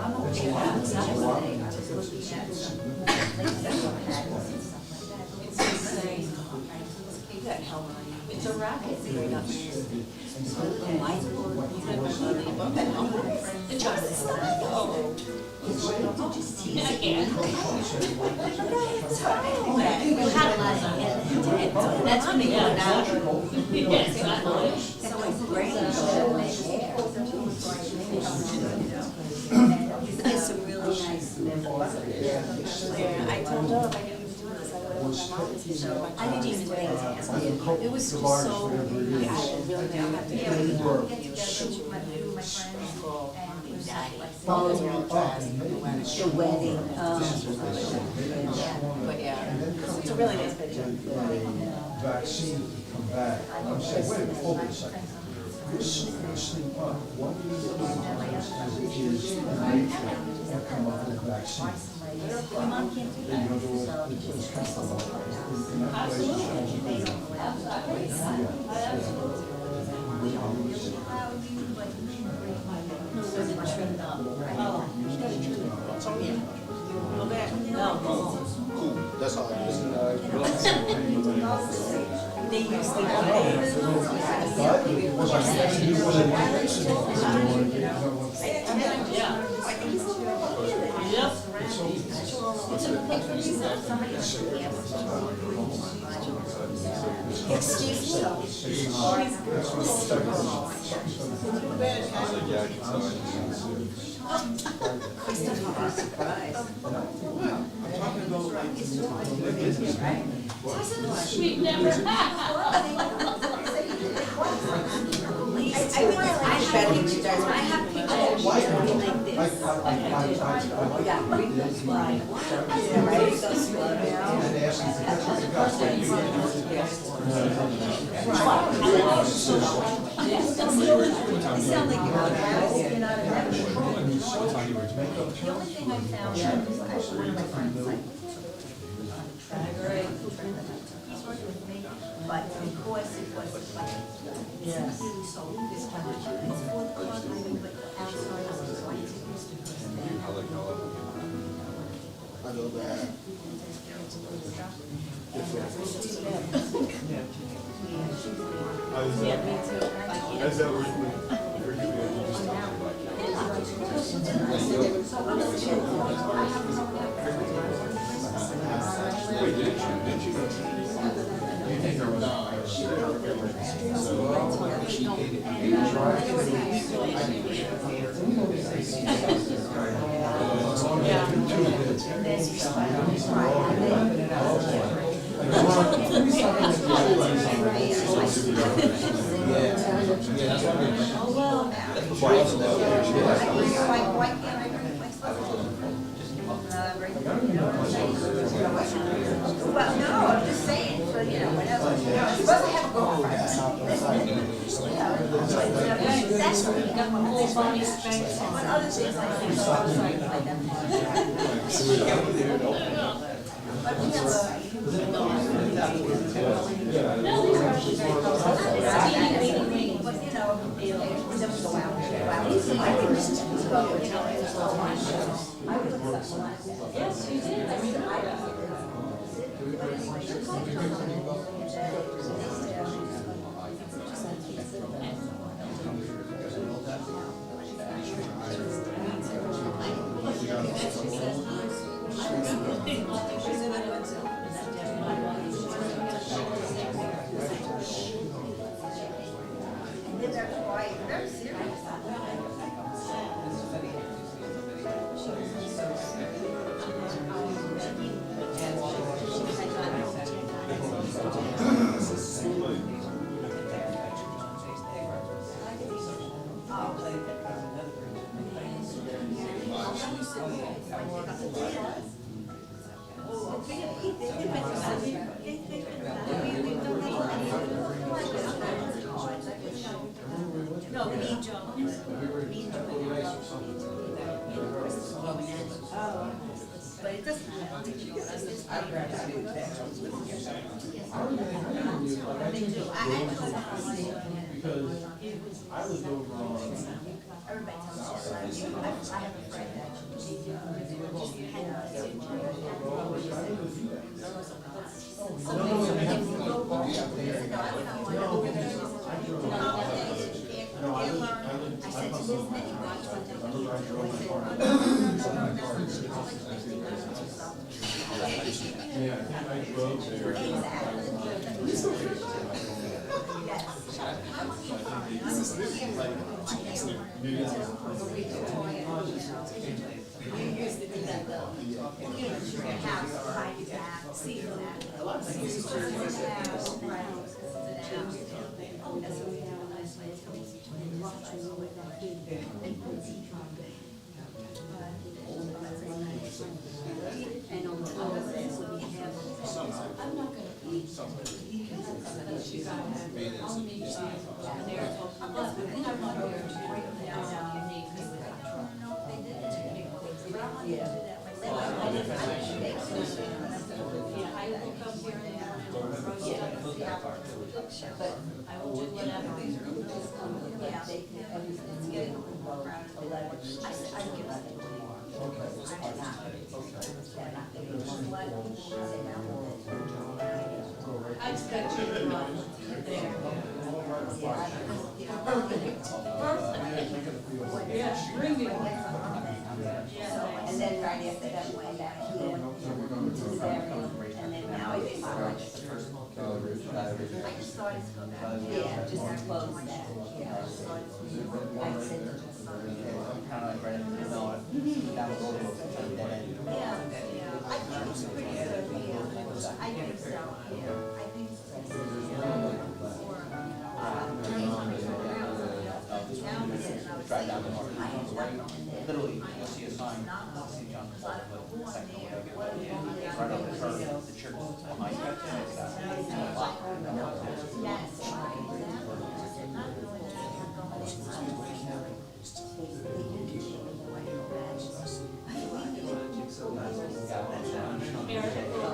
I'm okay with that. Saturday, I was looking at It's insane. It's a racket. The whiteboard, you never believe it. It's just again. You had a lot of that's me. Yes, so it's great. It's a really nice memory. I told her if I knew he was doing this, I would have my mom to show. I didn't even think it was just so. I really have to get together with my friends and the wedding. But yeah, it's a really nice picture. Vaccine to come back. I'm saying, wait a minute, hold on a second. You're setting this thing up. What do you do as it is in nature and come up with a vaccine? My mom can't do that. Cool, that's all I just. They used to we never have. I have people like this. Yeah, read those slides. Yeah, right, so slow down. You sound like you're out of house, you're not in that. The only thing I found was actually one of my friends, like, he's working with me, but because it was like, Yes. really so this time, it's for the cause, but outside of the lights, it used to be. I know that. Yeah, me too. How's that work? Well, no, I'm just saying, so, you know, whenever, you're supposed to have a girlfriend. That's what you got my whole body space on. But other things like that, so I was like that. But we have No, these are actually very close. but, you know, we never go out. I would just go, you know, it's all my show. I would look at something like that. Yes, you did. I mean, I don't. But anyway, you're comfortable. And then they're quiet, very serious. No, me and Joe. But it doesn't matter. They do. Everybody tells me I have a friend that I expect you to run there. Yeah, bring me one. And then right after that, went back here to the burial, and then now I think I just started to go back. Yeah, just to close that, yeah. I said to just kind of like right in the middle, down the road, dead end. yeah, I think it's pretty good, yeah. I think so, yeah, I think Drive down the road. Literally, you'll see a sign, St. John the second right on the turn, the church behind you. It's a lot.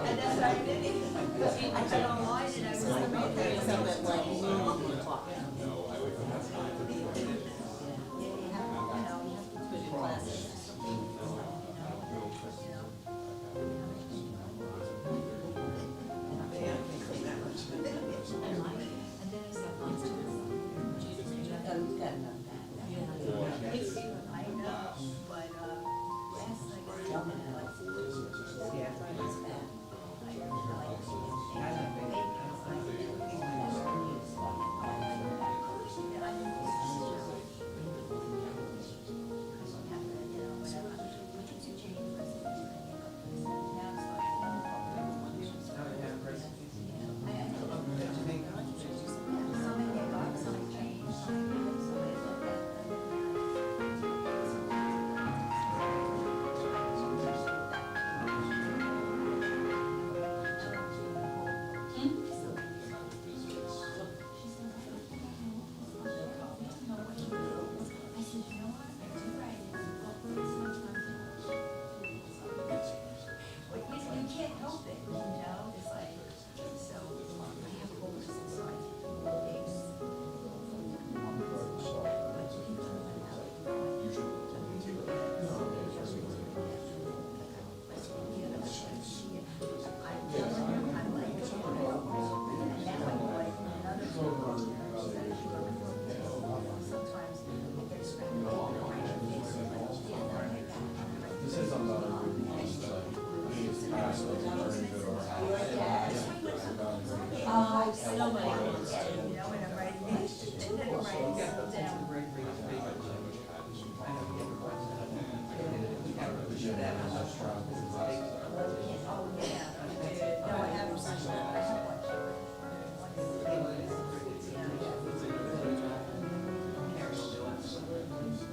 and that's what I did. I got online and I was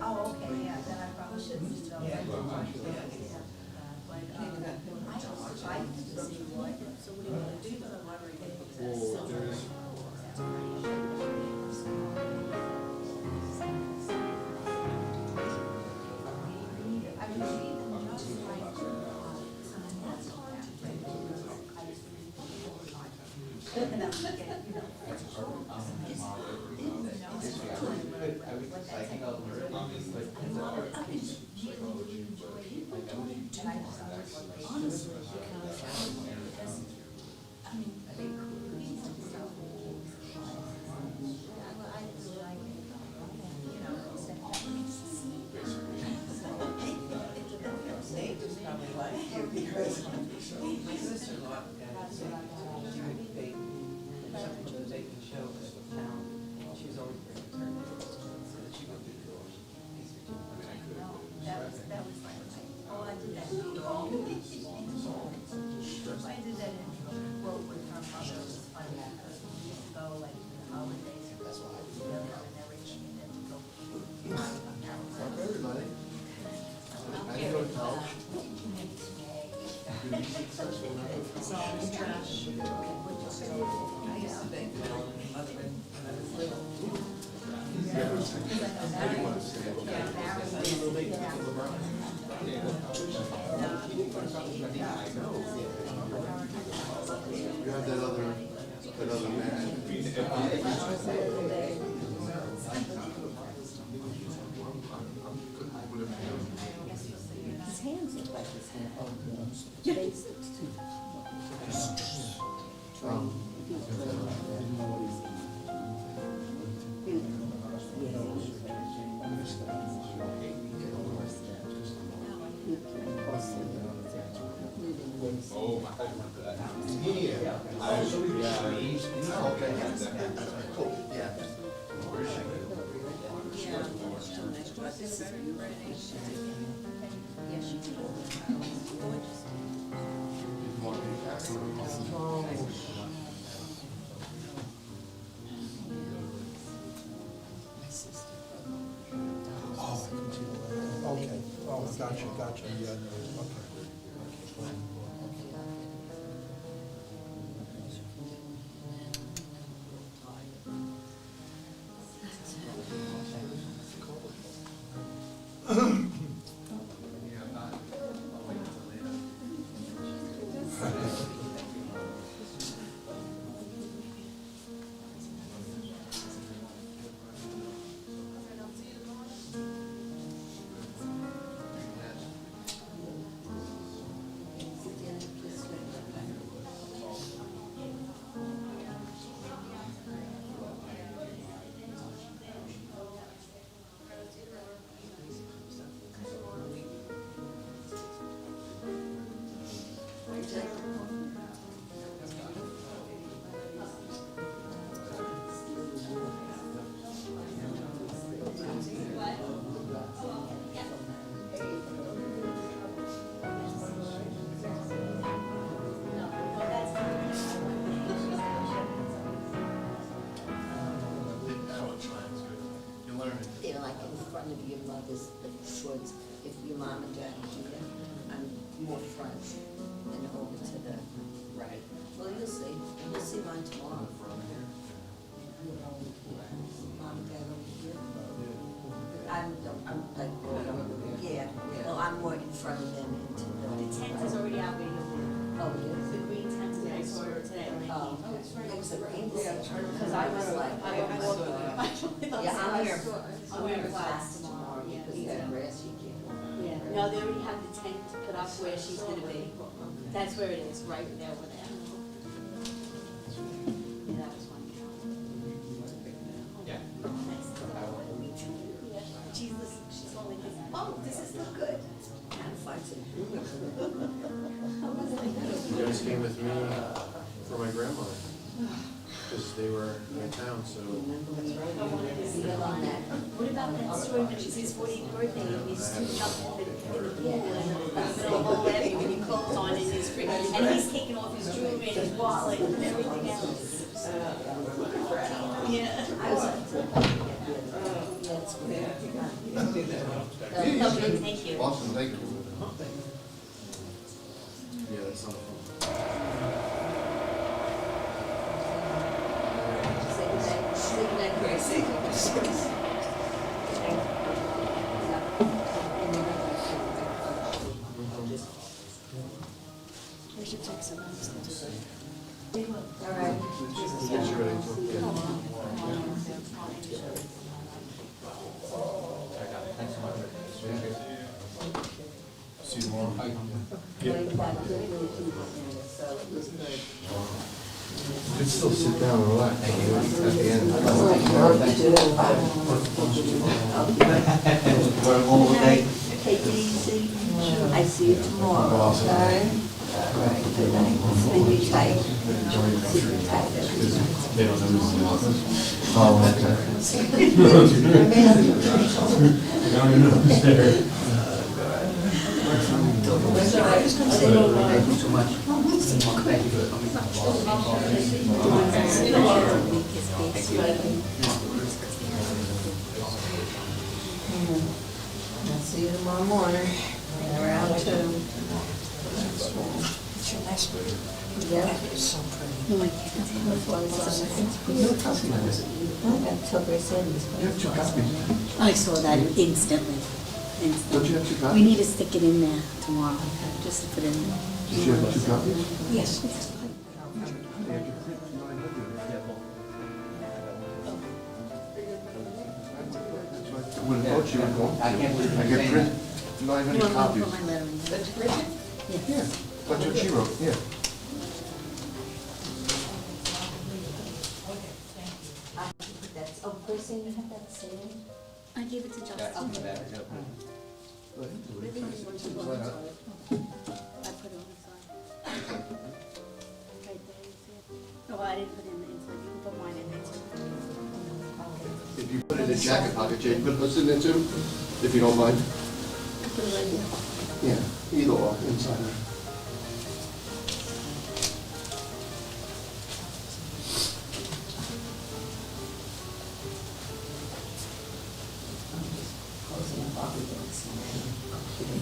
Oh, okay, yeah, then I probably should still. You have that other man. His hands look like his hands. Oh, my God. Yeah. Cool, yeah. Okay. Oh, gotcha. Yeah, okay. They're like in front of your mother's towards, if your mom and dad do that, I'm more front and over to the right. Well, you'll see mine tomorrow. Mom and dad over here. I'm like, yeah, well, I'm more in front of them into the. The tent is already out where you'll be. Oh, it is? The green tent that I saw today. Oh, it was a green section. Because I was like, Yeah, I'm here. I'm wearing class tomorrow. Because you got grass, you can't. Yeah, no, they already have the tent put up where she's gonna be. That's where it is, right there with that. Yeah, that was one. Yeah. She's only, oh, this is not good. Kind of fights it. You guys came with me for my grandmother, because they were in town, so. What about that story when it was his 40th birthday and he's sitting up in the pool in the middle of Old Avenue with his clothes on and his free, and he's taking off his jewelry and his wallet and everything else. Yeah. That's great. Yeah, Okay, thank you. Awesome, thank you. Yeah, that's not. Say goodnight, Gracie. We should take some notes. All right. Yes, you're ready to. See you tomorrow. You can still sit down and relax at the end. Take it easy. I see you tomorrow, okay? All right, good night. Sleep you tight. Sleep you tight. They don't know. Thank you so much. Thank you for coming. I'll see you tomorrow morning, around 2. Yeah. I saw that instantly. Don't you have 2 copies? We need to stick it in there tomorrow, just to put it in there. Did you have 2 copies? Yes. I would have thought you were going to. I can't believe I you're get saying print. that. You don't have You any want me to copies. put my letter in there? Yeah, that's what she wrote, yeah. That's, oh, person, you have that same? I gave it to Justin. Yeah, I'll do that. Yeah. Really? You want to go on top? I put it on the side. Right there, you see it? No, I didn't put it in the inside. You can put mine in there. If you put it in a jacket pocket, Jay, put this in there too, if you don't mind. Put it right here. Yeah, either or, inside.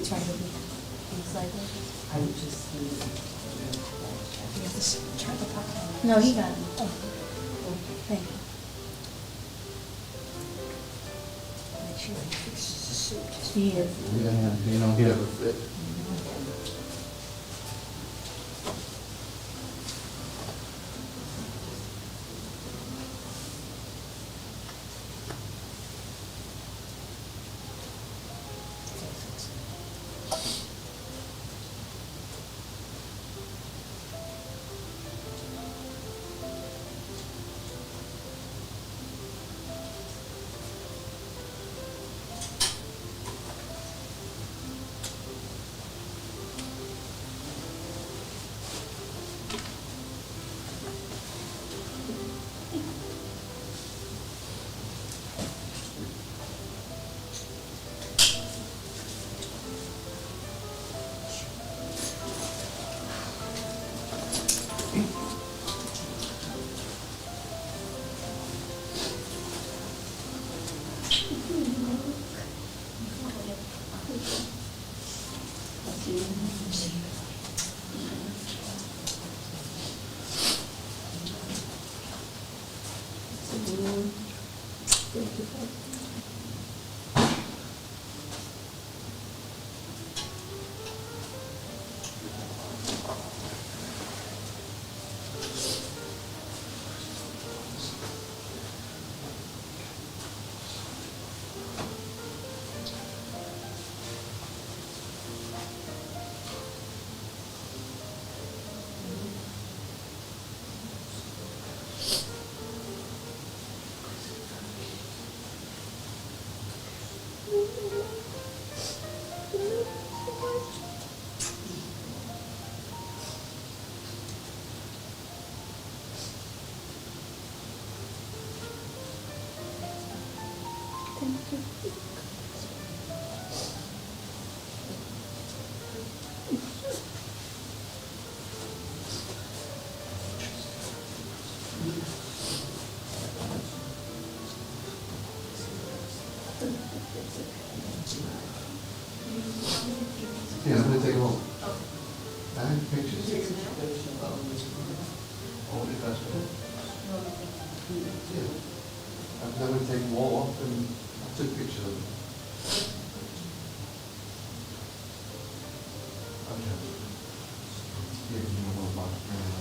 Try to be inside there. I would just. No, he got it. Oh, thank you. Make sure he fixes the suit. He is. Yeah, you know, he have a fit. Yeah, I'm gonna take them all. I have pictures. All the customers. Yeah. I'm gonna take them all off and I took pictures of them. Okay. Yeah, you know what about